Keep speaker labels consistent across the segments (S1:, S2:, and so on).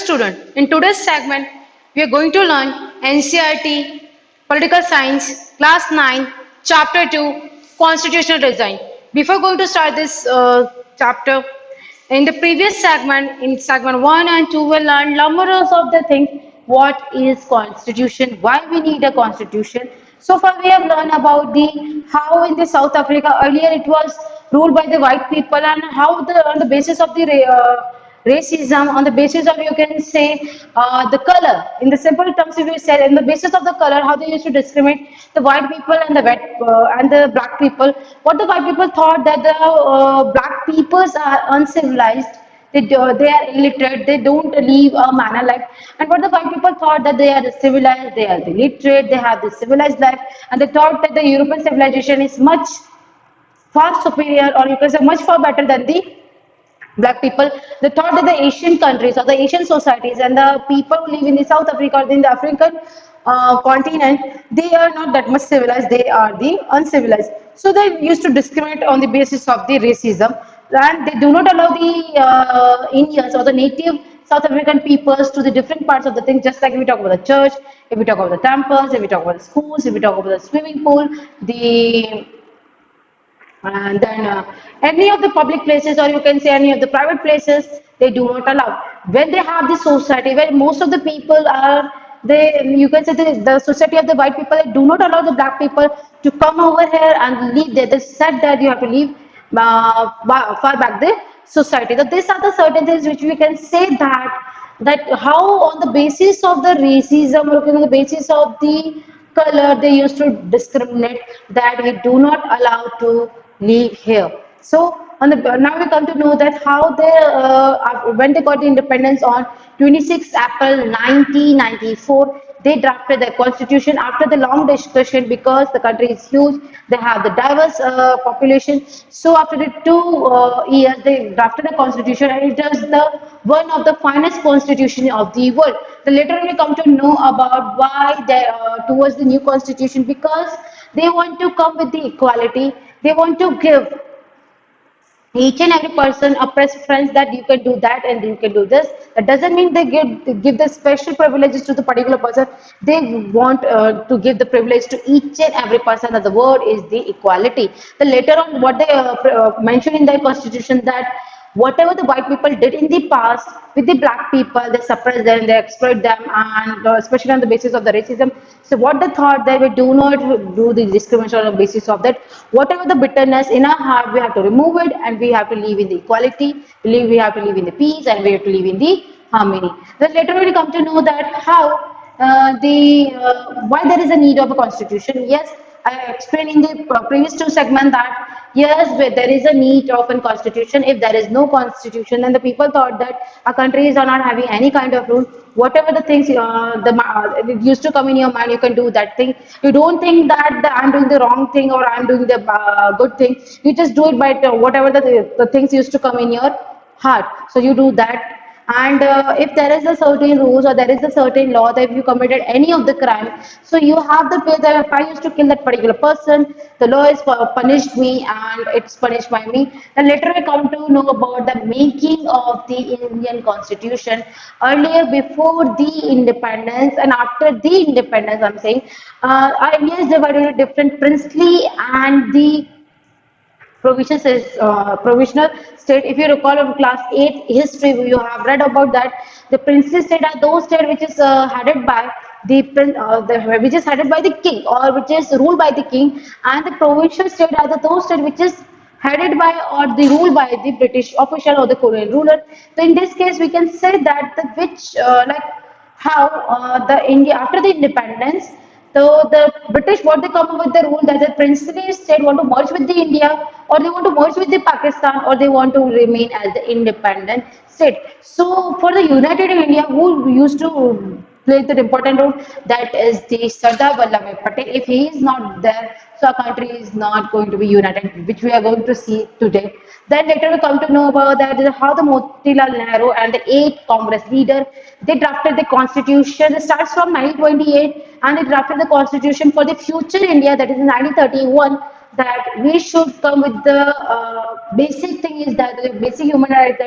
S1: student. In today's segment, we are going to learn NCERT, Political Science, Class 9, Chapter 2, Constitutional Design. Before going to start this chapter, in the previous segment, in segment 1 and 2, we learned numerous of the things. What is constitution? Why we need a constitution? So far, we have learned about the how in the South Africa earlier it was ruled by the white people and how the on the basis of the racism, on the basis of you can say the color. In the simple terms, if you say in the basis of the color, how they used to discriminate the white people and the and the black people. What the white people thought that the black peoples are uncivilized, they are illiterate, they don't live a manner life. And what the white people thought that they are the civilized, they are the literate, they have the civilized life, and they thought that the European civilization is much far superior, or you can say much far better than the black people. They thought that the Asian countries or the Asian societies and the people who live in the South Africa or in the African continent, they are not that much civilized, they are the uncivilized. So they used to discriminate on the basis of the racism, and they do not allow the Indians or the native South African peoples to the different parts of the thing, just like we talk about the church, if we talk about the temples, if we talk about the schools, if we talk about the swimming pool, the and then any of the public places, or you can say any of the private places, they do not allow. When they have this society where most of the people are, they you can say the society of the white people, they do not allow the black people to come over here and live there. They said that you have to leave far back the society. So these are the certain things which we can say that how on the basis of the racism, or on the basis of the color, they used to discriminate, that we do not allow to live here. So on the now we come to know that how they when they got the independence on 26 April 1994, they drafted the constitution after the long discussion, because the country is huge, they have the diverse population. So after the 2 years, they drafted a constitution, and it is the one of the finest constitution of the world. The later we come to know about why they towards the new constitution, because they want to come with the equality, they want to give each and every person a preference that you can do that and you can do this. That doesn't mean they give the special privileges to the particular person. They want to give the privilege to each and every person. That the word is the equality. Then later on, what they mentioned in their constitution, that whatever the white people did in the past with the black people, they suppress them, they exploit them, and especially on the basis of the racism. So what they thought, that we do not do the discrimination on the basis of that. Whatever the bitterness in our heart, we have to remove it, and we have to live in the equality. We have to live in the peace, and we have to live in the harmony. Then later we come to know that how why there is a need of a constitution. Yes, I explained in the previous two segment that yes, there is a need of a constitution. If there is no constitution, then the people thought that our countries are not having any kind of rule. Whatever the things it used to come in your mind, you can do that thing. You don't think that I'm doing the wrong thing or I'm doing the good thing. You just do it by whatever the things used to come in your heart. So you do that. And if there is a certain rules, or there is a certain law that if you committed any of the crime, so you have the pay that if I used to kill that particular person, the law is punished me and it's punished by me. Then later we come to know about the making of the Indian constitution. Earlier, before the independence and after the independence, I'm saying, India is divided into different princely and the provisional state. If you recall of class 8 history, you have read about that. The princely state are those state which is headed by which is headed by the king, or which is ruled by the king, and the provincial state are those state which is headed by or the ruled by the British official or the colonial ruler. So in this case, we can say that the which like how the India after the independence, so the British, what they come up with the rule that the princely state want to merge with the India, or they want to merge with the Pakistan, or they want to remain as the independent state. So for the United India, who used to play the important role, that is the Sardar Vallabhbhai Patel. If he is not there, so our country is not going to be united, which we are going to see today. Then later we come to know about that how the Motilal Nehru and the 8 Congress leader, they drafted the constitution. It starts from 1928, and they drafted the constitution for the future India, that is in 1931, that we should come with the basic thing is that the basic human right,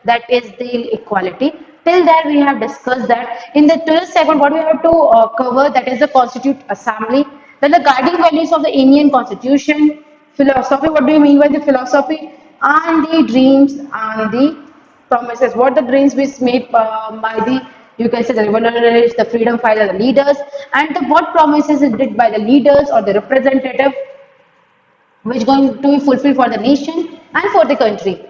S1: that is the equality. Till there we have discussed that in the today's segment what we have to cover, that is the Constitute Assembly, then the guiding values of the Indian Constitution, philosophy, what do you mean by the philosophy, and the dreams and the promises, what the dreams which made by the, you can say, the revolutionaries, the freedom fighter, the leaders, and the, what promises is did by the leaders or the representative which going to be fulfilled for the nation and for the country.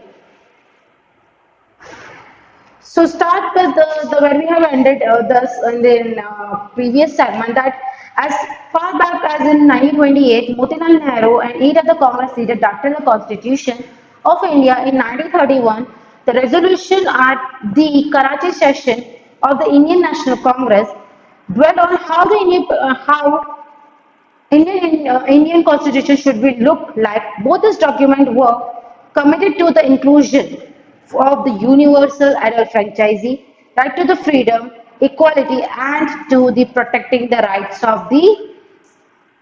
S1: So start with the where we have ended this in the previous segment, that as far back as in 1928, Motilal Nehru and eight of the Congress leaders drafted the Constitution of India in 1931. The resolution at the Karachi session of the Indian National Congress dwelled on how the Indian Constitution should be look like. Both this document were committed to the inclusion of the universal adult franchisee, right to the freedom, equality, and to the protecting the rights of the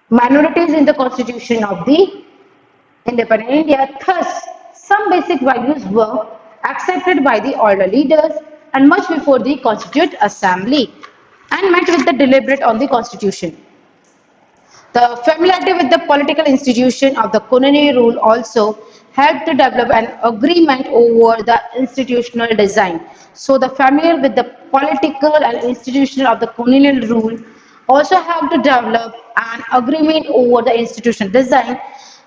S1: minorities in the Constitution of the independent India. Thus, some basic values were accepted by the older leaders and much before the Constituent Assembly and met with the deliberate on the Constitution. The familiarity with the political institution of the colonial rule also helped to develop an agreement over the institutional design. So the familiar with the political and institutional of the colonial rule also helped to develop an agreement over the institutional design.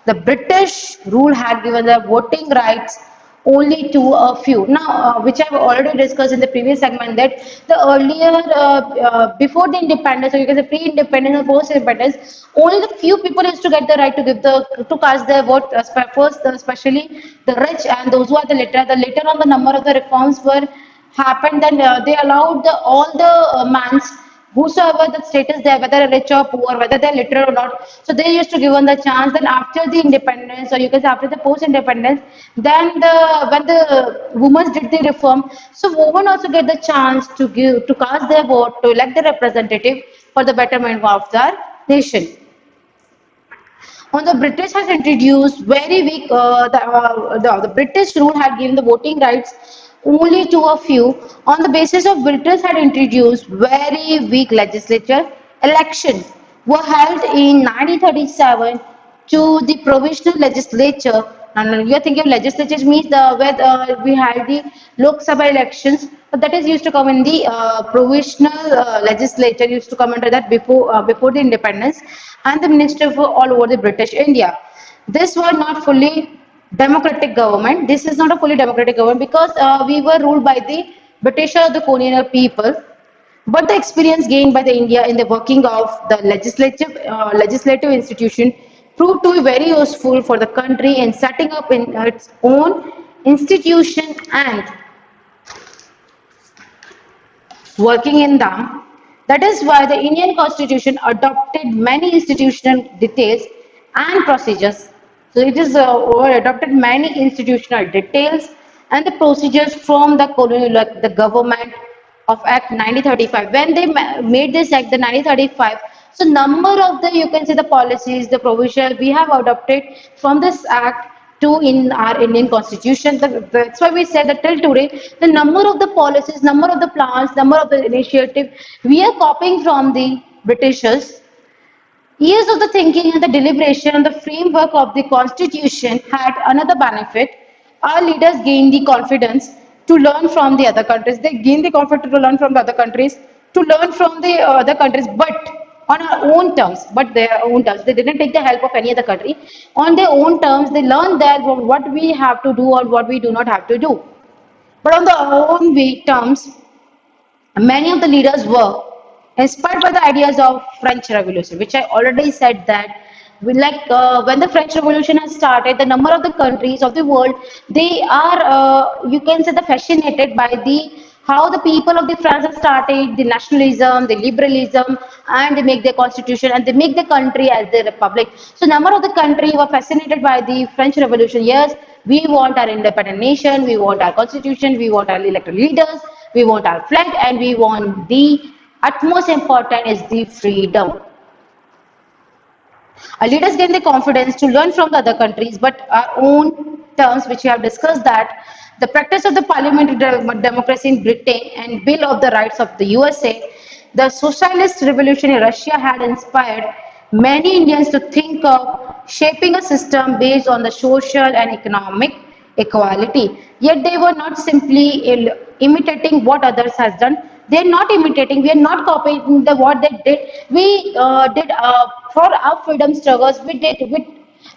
S1: The British rule had given the voting rights only to a few. Now, which I've already discussed in the previous segment, that the earlier, before the independence, or you can say pre-independence or post-independence, only the few people used to get the right to give the to cast their vote. First, especially the rich and those who are the literate. The later on, the number of the reforms were happened, then they allowed the, all the mans whosoever the status there, whether rich or poor, whether they're literate or not. So they used to give them the chance. Then after the independence, or you can say after the post-independence, then the when the women did the reform, so women also get the chance to give to cast their vote to elect the representative for the betterment of their nation. When the British has introduced very weak, the British rule had given the voting rights only to a few. On the basis of British had introduced very weak legislature, elections were held in 1937 to the provisional legislature. And you're thinking legislature means the where we had the Lok Sabha elections, but that is used to come in the provisional legislature used to come under that before the independence, and the minister for all over the British India. This was not fully democratic government. This is not a fully democratic government because we were ruled by the British or the colonial people. But the experience gained by the India in the working of the legislative institution proved to be very useful for the country in setting up in its own institution and working in them. That is why the Indian Constitution adopted many institutional details and procedures. So it is adopted many institutional details and the procedures from the colonial, like the government of Act 1935. When they made this Act, the 1935, so number of the, you can say, the policies, the provision we have adopted from this Act to in our Indian Constitution. That's why we said that till today, the number of the policies, number of the plans, number of the initiative, we are copying from the Britishers. Years of the thinking and the deliberation and the framework of the Constitution had another benefit. Our leaders gained the confidence to learn from the other countries. They gained the confidence to learn from the other countries, to learn from the other countries, but on our own terms, but their own terms. They didn't take the help of any other country. On their own terms, they learned that what we have to do or what we do not have to do. But on their own way terms, many of the leaders were inspired by the ideas of French Revolution, which I already said that when the French Revolution has started, the number of the countries of the world, they are you can say the fascinated by the how the people of the France have started the nationalism, the liberalism, and they make their constitution and they make the country as the republic. So number of the country were fascinated by the French Revolution. Yes, we want our independent nation, we want our constitution, we want our elected leaders, we want our flag, and we want the utmost important is the freedom. Our leaders gain the confidence to learn from the other countries, but our own terms, which we have discussed that The practice of the parliamentary democracy in Britain and Bill of the Rights of the USA, the socialist revolution in Russia had inspired many Indians to think of shaping a system based on the social and economic equality. Yet they were not simply imitating what others has done. They are not imitating. We are not copying the what they did. We did for our freedom struggles.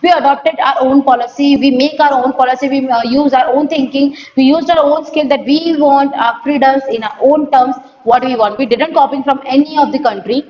S1: We adopted our own policy. We make our own policy. We use our own thinking. We used our own skill that we want our freedoms in our own terms. What we want. We didn't copy from any of the country.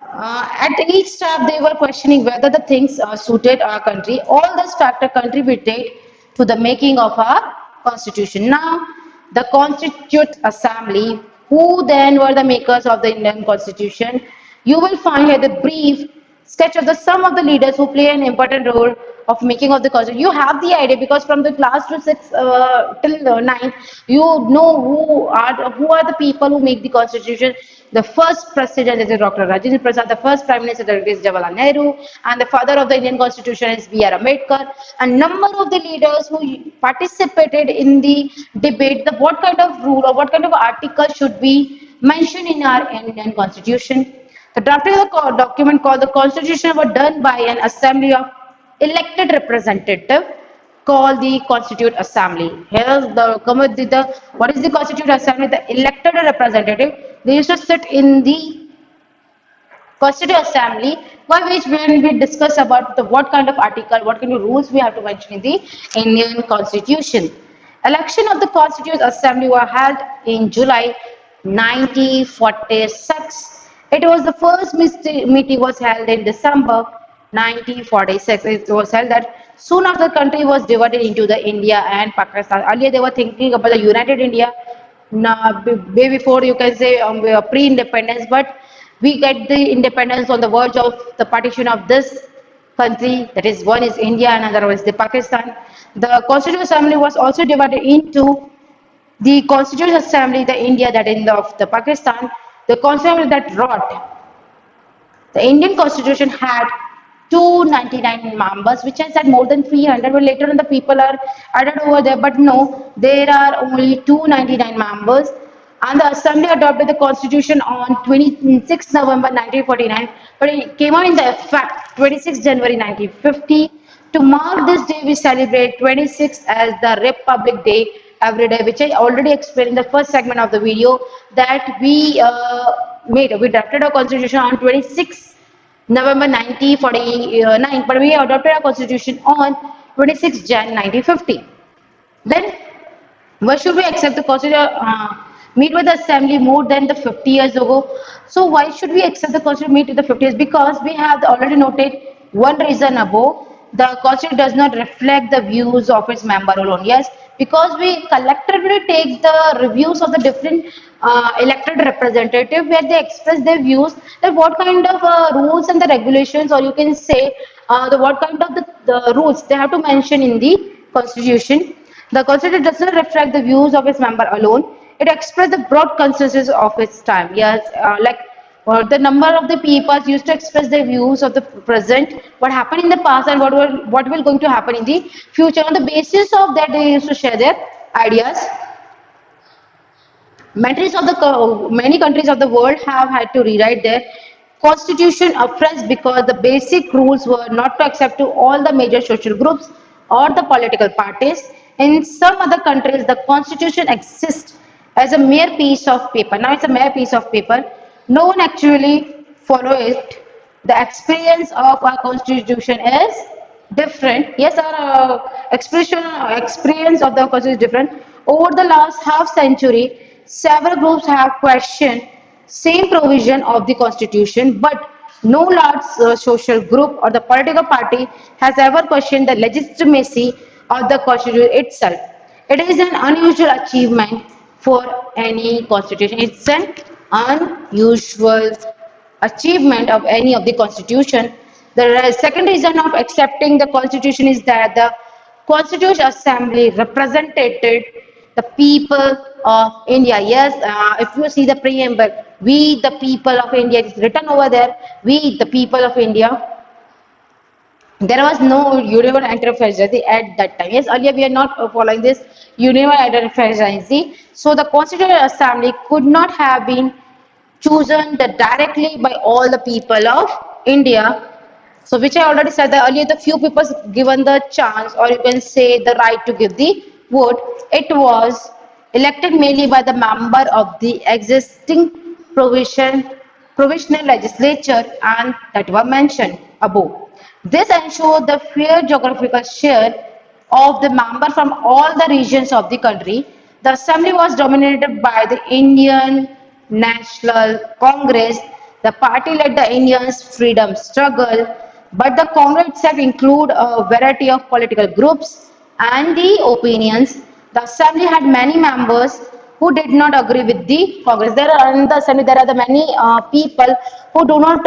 S1: At each step, they were questioning whether the things suited our country. All this factor contributed to the making of our constitution. Now, the Constituent Assembly, who then were the makers of the Indian constitution, you will find here the brief sketch of the some of the leaders who play an important role of making of the constitution. You have the idea because from the class to six till ninth, you know who are the people who make the constitution. The first president is Dr. Rajendra Prasad, the first prime minister is Jawaharlal Nehru, and the father of the Indian constitution is B.R. Ambedkar. A number of the leaders who participated in the debate, the what kind of rule or what kind of article should be mentioned in our Indian constitution. The drafting of the document called the Constitution was done by an assembly of elected representative called the Constituent Assembly. Here the what is the Constituent Assembly? The elected representative. They used to sit in the Constituent Assembly, by which when we discuss about the what kind of article, what kind of rules we have to mention in the Indian Constitution. Election of the Constituent Assembly were held in July 1946. It was the first meeting was held in December 1946. It was held that soon after the country was divided into the India and Pakistan. Earlier they were thinking about the United India, now, way before you can say pre-independence, but we get the independence on the verge of the partition of this country. That is, one is India and another one is the Pakistan. The Constituent Assembly was also divided into the Constituent Assembly, the India that in the, of the Pakistan, the Constitution that wrote the Indian Constitution had 299 members, which has had more than 300, but later on the people are added over there. But no, there are only 299 members. And the Assembly adopted the Constitution on 26 November 1949, but it came out in the effect 26 January 1950. To mark this day, we celebrate 26 as the Republic Day every day, which I already explained in the first segment of the video that we drafted our constitution on 26 November 1949, but we adopted our constitution on 26 Jan 1950. Then, why should we accept the constitution? Meet with the assembly more than the 50 years ago. So why should we accept the constitution meet with the 50 years? Because we have already noted one reason above. The constitution does not reflect the views of its member alone. Yes, because we collectively take the reviews of the different elected representative where they express their views that what kind of rules and the regulations, or you can say the what kind of the rules they have to mention in the constitution. The constitution does not reflect the views of its member alone. It expresses the broad consensus of its time. Yes, the number of the people used to express their views of the present, what happened in the past, and what will going to happen in the future. On the basis of that, they used to share their ideas. Many countries of the world have had to rewrite their constitution afresh because the basic rules were not to accept to all the major social groups or the political parties. In some other countries, the constitution exists as a mere piece of paper. Now it's a mere piece of paper. No one actually follow it. The experience of our constitution is different. Yes, our experience of the constitution is different. Over the last half century, several groups have questioned same provision of the constitution, but no large social group or the political party has ever questioned the legitimacy of the constitution itself. It is an unusual achievement for any constitution. It's an unusual achievement of any of the constitution. The second reason of accepting the constitution is that the Constitutional Assembly represented the people of India. Yes, if you see the preamble, we the people of India, it's written over there, we the people of India. There was no universal interference at that time. Yes, earlier we are not following this universal interference. So the Constituent Assembly could not have been chosen directly by all the people of India. So which I already said that earlier, the few people given the chance, or you can say the right to give the vote, it was elected mainly by the member of the existing provisional legislature and that were mentioned above. This ensured the fair geographical share of the member from all the regions of the country. The assembly was dominated by the Indian National Congress. The party led the Indians' freedom struggle, but the Congress itself include a variety of political groups and the opinions. The assembly had many members who did not agree with the Congress. There are in the assembly there are the many people who do not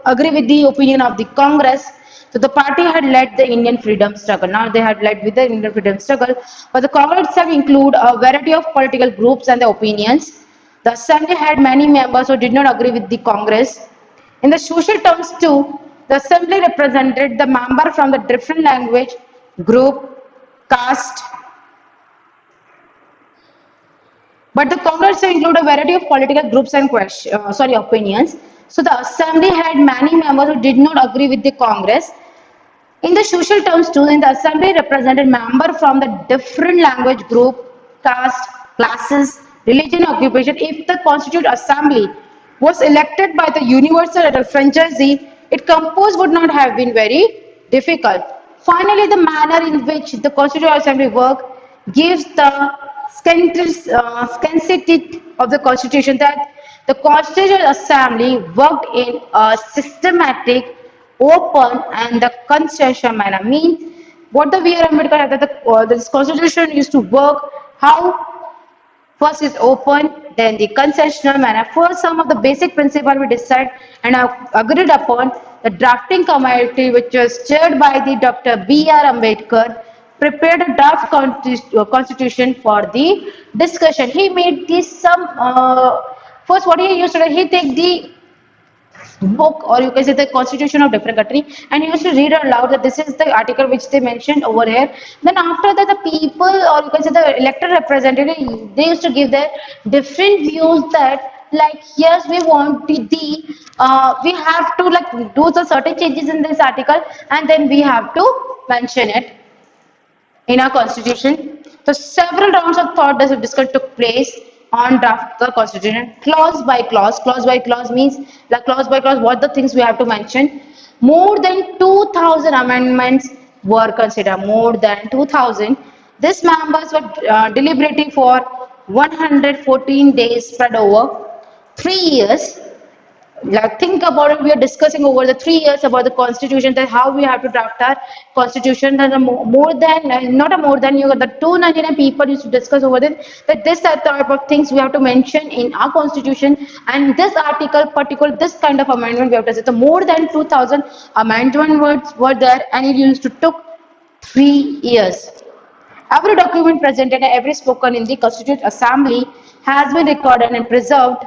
S1: agree with the opinion of the Congress. So the party had led the Indian freedom struggle. Now they had led with the Indian freedom struggle, but the Congress itself include a variety of political groups and the opinions. The assembly had many members who did not agree with the Congress. In the social terms too, the assembly represented the member from the different language, group, caste, but the Congress include a variety of political groups and opinions. So the assembly had many members who did not agree with the Congress. In the social terms too, in the assembly represented members from the different language group, caste, classes, religion, occupation. If the constituent assembly was elected by the universal franchise, its compose would not have been very difficult. Finally, the manner in which the constituent assembly worked gives the scarcity of the constitution that the constituent assembly worked in a systematic, open and the constitutional manner. Means what the V.R. Ambedkar had that this constitution used to work how first is open, then the concessional manner. First, some of the basic principles we decide and have agreed upon. The drafting committee, which was chaired by the Dr. B.R. Ambedkar, prepared a draft constitution for the discussion. He made this some first what he used to do. He take the book or you can say the constitution of different country and you used to read aloud that this is the article which they mentioned over here. Then after that the people or you can say the elected representative they used to give their different views that like yes we want we have to like do the certain changes in this article and then we have to mention it in our constitution. So several rounds of thought discussion took place on draft the constitution clause by clause. Clause by clause means like clause by clause what the things we have to mention. More than 2,000 amendments were considered. More than 2,000. These members were deliberating for 114 days spread over 3 years. Like think about it, we are discussing over the 3 years about the constitution that how we have to draft our constitution and more than not a more than you the 299 people used to discuss over there that this type of things we have to mention in our constitution and this article particular this kind of amendment we have to say so more than 2,000 amendment words were there and it used to took 3 years. Every document presented and every spoken in the Constituent Assembly has been recorded and preserved.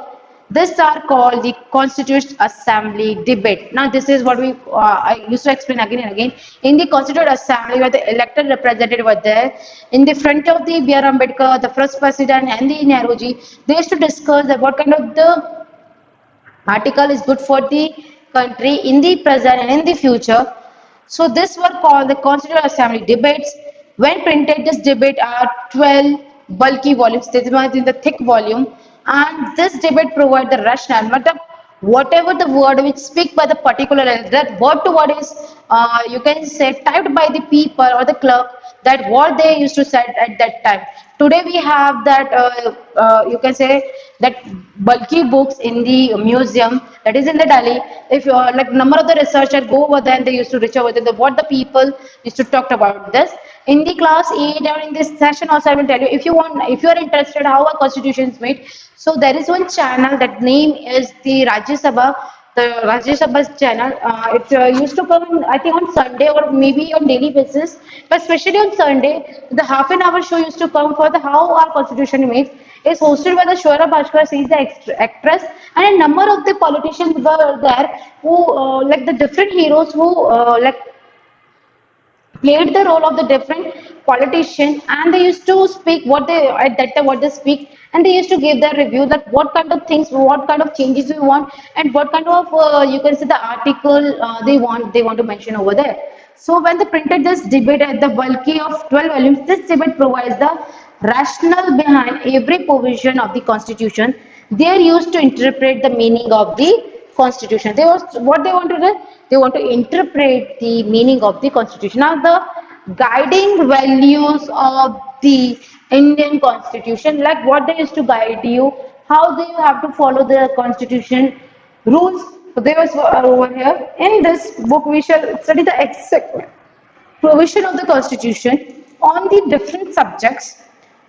S1: These are called the Constituent Assembly debate. Now, this is what I used to explain again and again. In the Constituent Assembly, where the elected representative were there, in the front of the B.R. Ambedkar, the first president, and the Nehruji, they used to discuss that what kind of the article is good for the country in the present and in the future. So this were called the Constituent Assembly debates. When printed, this debate are 12 bulky volumes. This is in the thick volume, and this debate provide the rationale. But whatever the word which speak by the particular that word to word is you can say typed by the people or the clerk that what they used to say at that time. Today we have that you can say that bulky books in the museum that is in the Delhi. If you are like number of the researchers go over there and they used to reach over there what the people used to talk about this. In the class A during this session also I will tell you if you want if you are interested how a constitution is made. So there is one channel that name is the Rajya Sabha. The Rajya Sabha's channel, it used to come, I think, on Sunday or maybe on daily basis, but especially on Sunday, the half an hour show used to come for the how our constitution is made. Is hosted by the Shwara Bajpayee, she is the actress, and a number of the politicians were there who, like the different heroes who, like played the role of the different politician, and they used to speak what they at that time what they speak, and they used to give their review that what kind of things, what kind of changes we want, and what kind of you can say the article they want to mention over there. So when they printed this debate at the bulky of 12 volumes, this debate provides the rationale behind every provision of the constitution. They are used to interpret the meaning of the constitution. They was what they want to do. They want to interpret the meaning of the constitution. Now the guiding values of the Indian constitution, like what they used to guide you, how they have to follow the constitution rules. So they was over here. In this book, we shall study the exact provision of the constitution on the different subjects.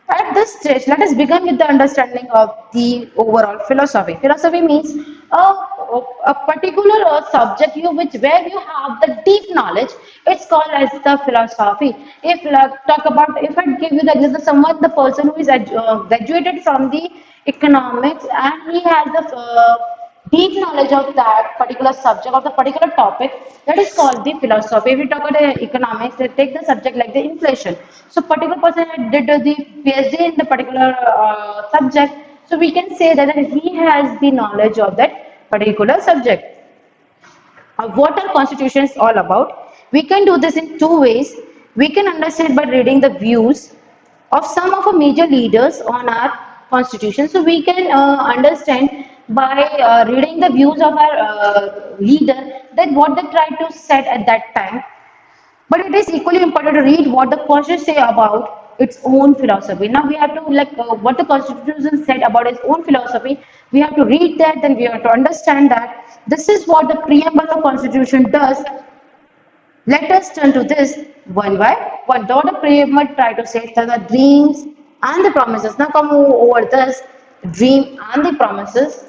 S1: At this stage, let us begin with the understanding of the overall philosophy. Philosophy means a particular subject which where you have the deep knowledge. It's called as the philosophy. If talk about, if I give you the example, someone, the person who is graduated from the economics and he has the deep knowledge of that particular subject of the particular topic, that is called the philosophy. If we talk about economics, they take the subject like the inflation. So particular person did the PhD in the particular subject, so we can say that he has the knowledge of that particular subject. What our constitution is all about, we can do this in two ways. We can understand by reading the views of some of our major leaders on our constitution. So we can understand by reading the views of our leader, that what they tried to set at that time. But it is equally important to read what the constitution say about its own philosophy. Now we have to like what the constitution said about its own philosophy. We have to read that, then we have to understand that this is what the preamble of constitution does. Let us turn to this one by one. What the preamble try to say that the dreams and the promises. Now come over this dream and the promises.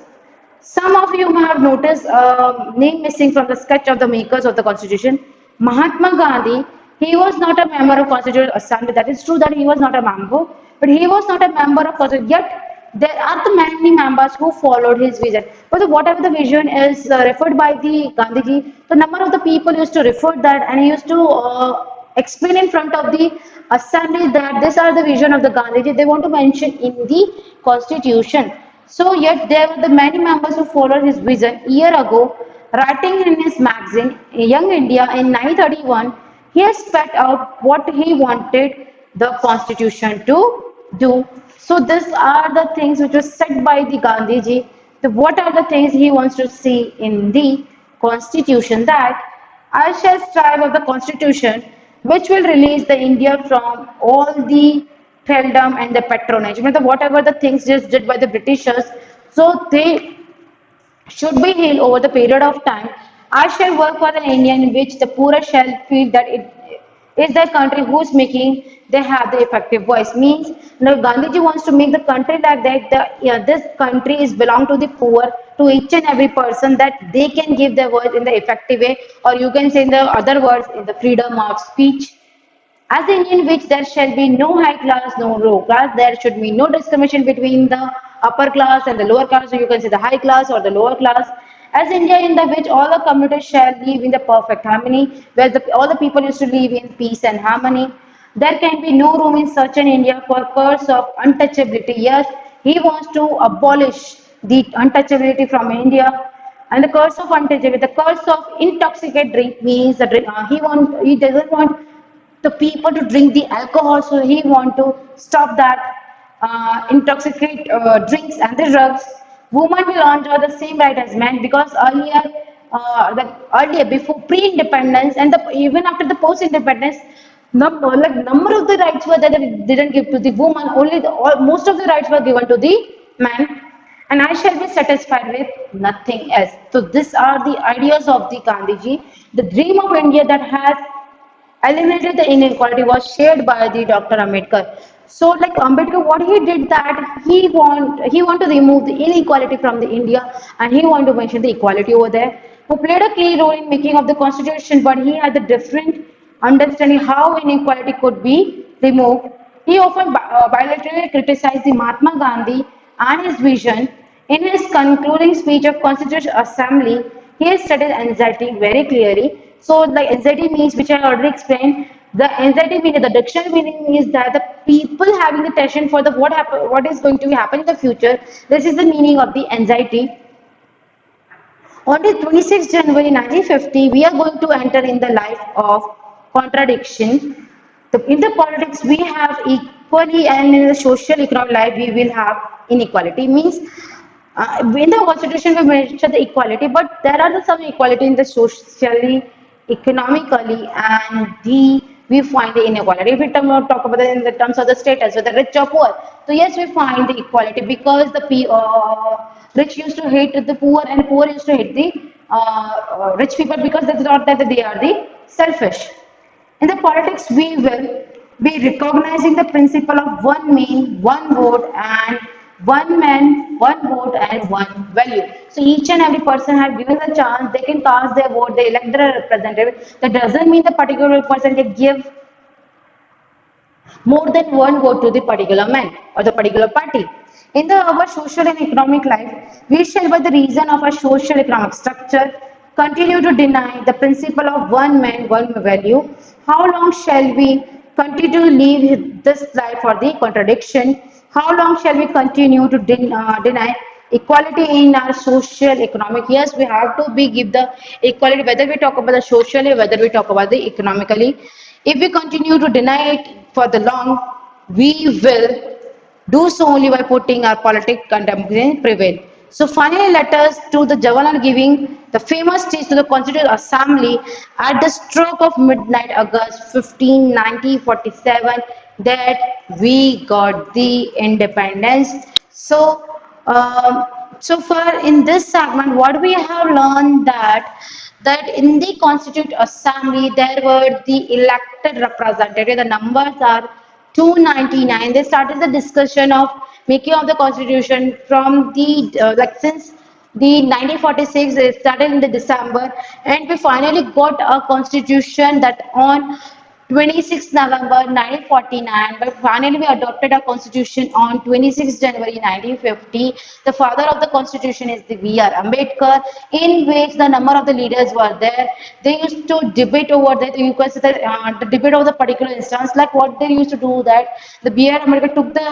S1: Some of you may have noticed a name missing from the sketch of the makers of the constitution. Mahatma Gandhi, he was not a member of Constitutional Assembly. That is true that he was not a member, but he was not a member of Constitution. Yet there are the many members who followed his vision. But whatever the vision is referred by the Gandhiji, the number of the people used to refer that, and he used to explain in front of the assembly that these are the vision of the Gandhiji. They want to mention in the constitution. So yet there were the many members who followed his vision. Year ago, writing in his magazine Young India in 1931, he has spelled out what he wanted the constitution to do. So these are the things which were set by the Gandhiji. What are the things he wants to see in the constitution? That I shall strive of the constitution which will release the India from all the thraldom and the patronage. I mean, whatever the things just did by the Britishers, so they should be healed over the period of time. I shall work for an India in which the poor shall feel that it is their country who's making they have the effective voice. Means now Gandhiji wants to make the country like that. This country is belong to the poor, to each and every person, that they can give their voice in the effective way, or you can say in the other words, in the freedom of speech. As in which there shall be no high class, no low class, there should be no discrimination between the upper class and the lower class, so you can say the high class or the lower class. As India in the which all the communities shall live in the perfect harmony, where all the people used to live in peace and harmony. There can be no room in such an India for curse of untouchability. Yes, he wants to abolish the untouchability from India. And the curse of untouchability, the curse of intoxicate drink means that he doesn't want the people to drink the alcohol, so he want to stop that intoxicate drinks and the drugs. Women will enjoy the same right as men, because earlier before pre-independence and even after the post-independence, number of the rights were that they didn't give to the woman. Only most of the rights were given to the man. And I shall be satisfied with nothing else. So these are the ideas of the Gandhiji. The dream of India that has eliminated the inequality was shared by the Dr. Ambedkar. So like Ambedkar, what he did that he want to remove the inequality from the India, and he want to mention the equality over there. Who played a key role in making of the constitution, but he had a different understanding how inequality could be removed. He often bilaterally criticized the Mahatma Gandhi and his vision. In his concluding speech of Constitutional Assembly, he has stated anxiety very clearly. So, like anxiety means, which I already explained, The anxiety meaning, the dictionary meaning is that the people having the tension for the what is going to be happen in the future. This is the meaning of the anxiety. On the 26th January 1950, we are going to enter in the life of contradiction. In the politics, we have equally, and in the social economic life, we will have inequality. Means, in the constitution, we mention the equality, but there are some equality in the socially, economically, and we find the inequality. If we talk about it in the terms of the status, whether rich or poor, so yes, we find the equality because rich used to hate the poor and poor used to hate the rich people because they thought that they are the selfish. In the politics, we will be recognizing the principle of one man, one vote, and one man, one vote, and one value. So each and every person has given the chance, they can cast their vote, they elect their representative. That doesn't mean the particular person can give more than one vote to the particular man or the particular party. In our social and economic life, we shall, by the reason of our social economic structure, continue to deny the principle of one man, one value. How long shall we continue to live this life for the contradiction? How long shall we continue to deny equality in our social economic? Yes, we have to be give the equality, whether we talk about the socially, whether we talk about the economically. If we continue to deny it for the long, we will do so only by putting our political contempt prevail. So finally, let us to the Jawaharlal giving the famous speech to the Constituent Assembly at the stroke of midnight, August 15, 1947, that we got the independence. So far in this segment, what we have learned that in the Constituent Assembly there were the elected representatives. The numbers are 299. They started the discussion of making of the Constitution from the like since the 1946. It started in the December, and we finally got a Constitution that on 26 November 1949, but finally we adopted a constitution on 26 January 1950. The father of the constitution is the V.R. Ambedkar, in which the number of the leaders were there. They used to debate over that. You can say that the debate over the particular instance, like what they used to do that the B.R. Ambedkar took the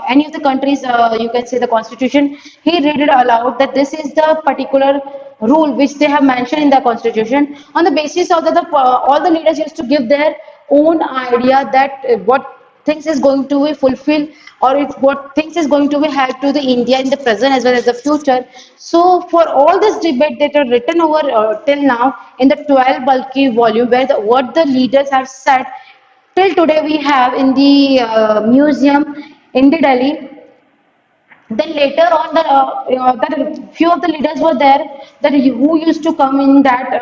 S1: any of the countries, you can say the constitution. He read it aloud that this is the particular rule which they have mentioned in the constitution. On the basis of that, all the leaders used to give their own idea that what things is going to be fulfilled or what things is going to be helped to the India in the present as well as the future. So for all this debate that are written over till now in the 12 bulky volume where what the leaders have said till today we have in the museum in the Delhi. Then later on, that few of the leaders were there who used to come in that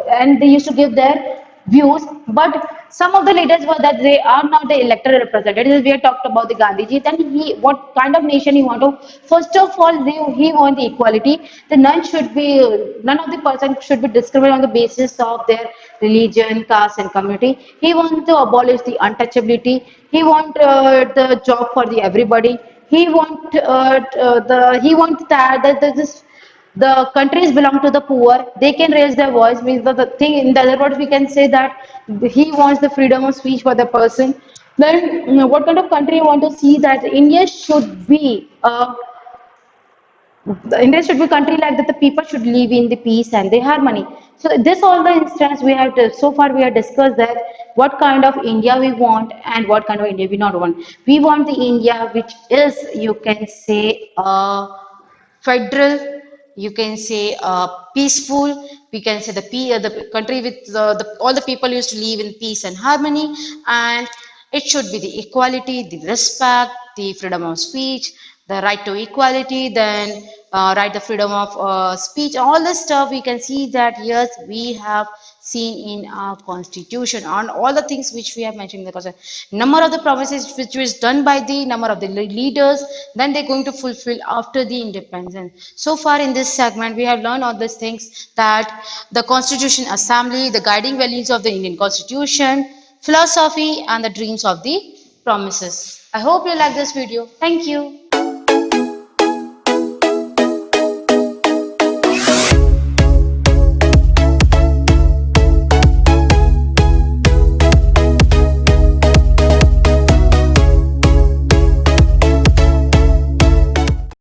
S1: and they used to give their views. But some of the leaders were that they are not the elected representatives. We have talked about the Gandhiji. Then what kind of nation he want to? First of all, he want the equality. The none of the person should be discriminated on the basis of their religion, caste, and community. He wants to abolish the untouchability. He want the job for the everybody. He want that this the countries belong to the poor. They can raise their voice. Means the thing in the other words we can say that he wants the freedom of speech for the person. Then what kind of country you want to see that India should be? The India should be a country like that. The people should live in the peace and the harmony. So this all the instance we have to, so far we have discussed that what kind of India we want and what kind of India we not want. We want the India which is, you can say, federal, you can say peaceful, we can say the country with all the people used to live in peace and harmony, and it should be the equality, the respect, the freedom of speech, the right to equality, then right the freedom of speech, all this stuff we can see that yes we have seen in our constitution on all the things which we have mentioned in the constitution. Number of the promises which was done by the number of the leaders, then they're going to fulfill after the independence. So far in this segment we have learned all these things, that the constitution assembly, the guiding values of the Indian constitution, philosophy and the dreams of the promises. I hope you like this video. Thank you.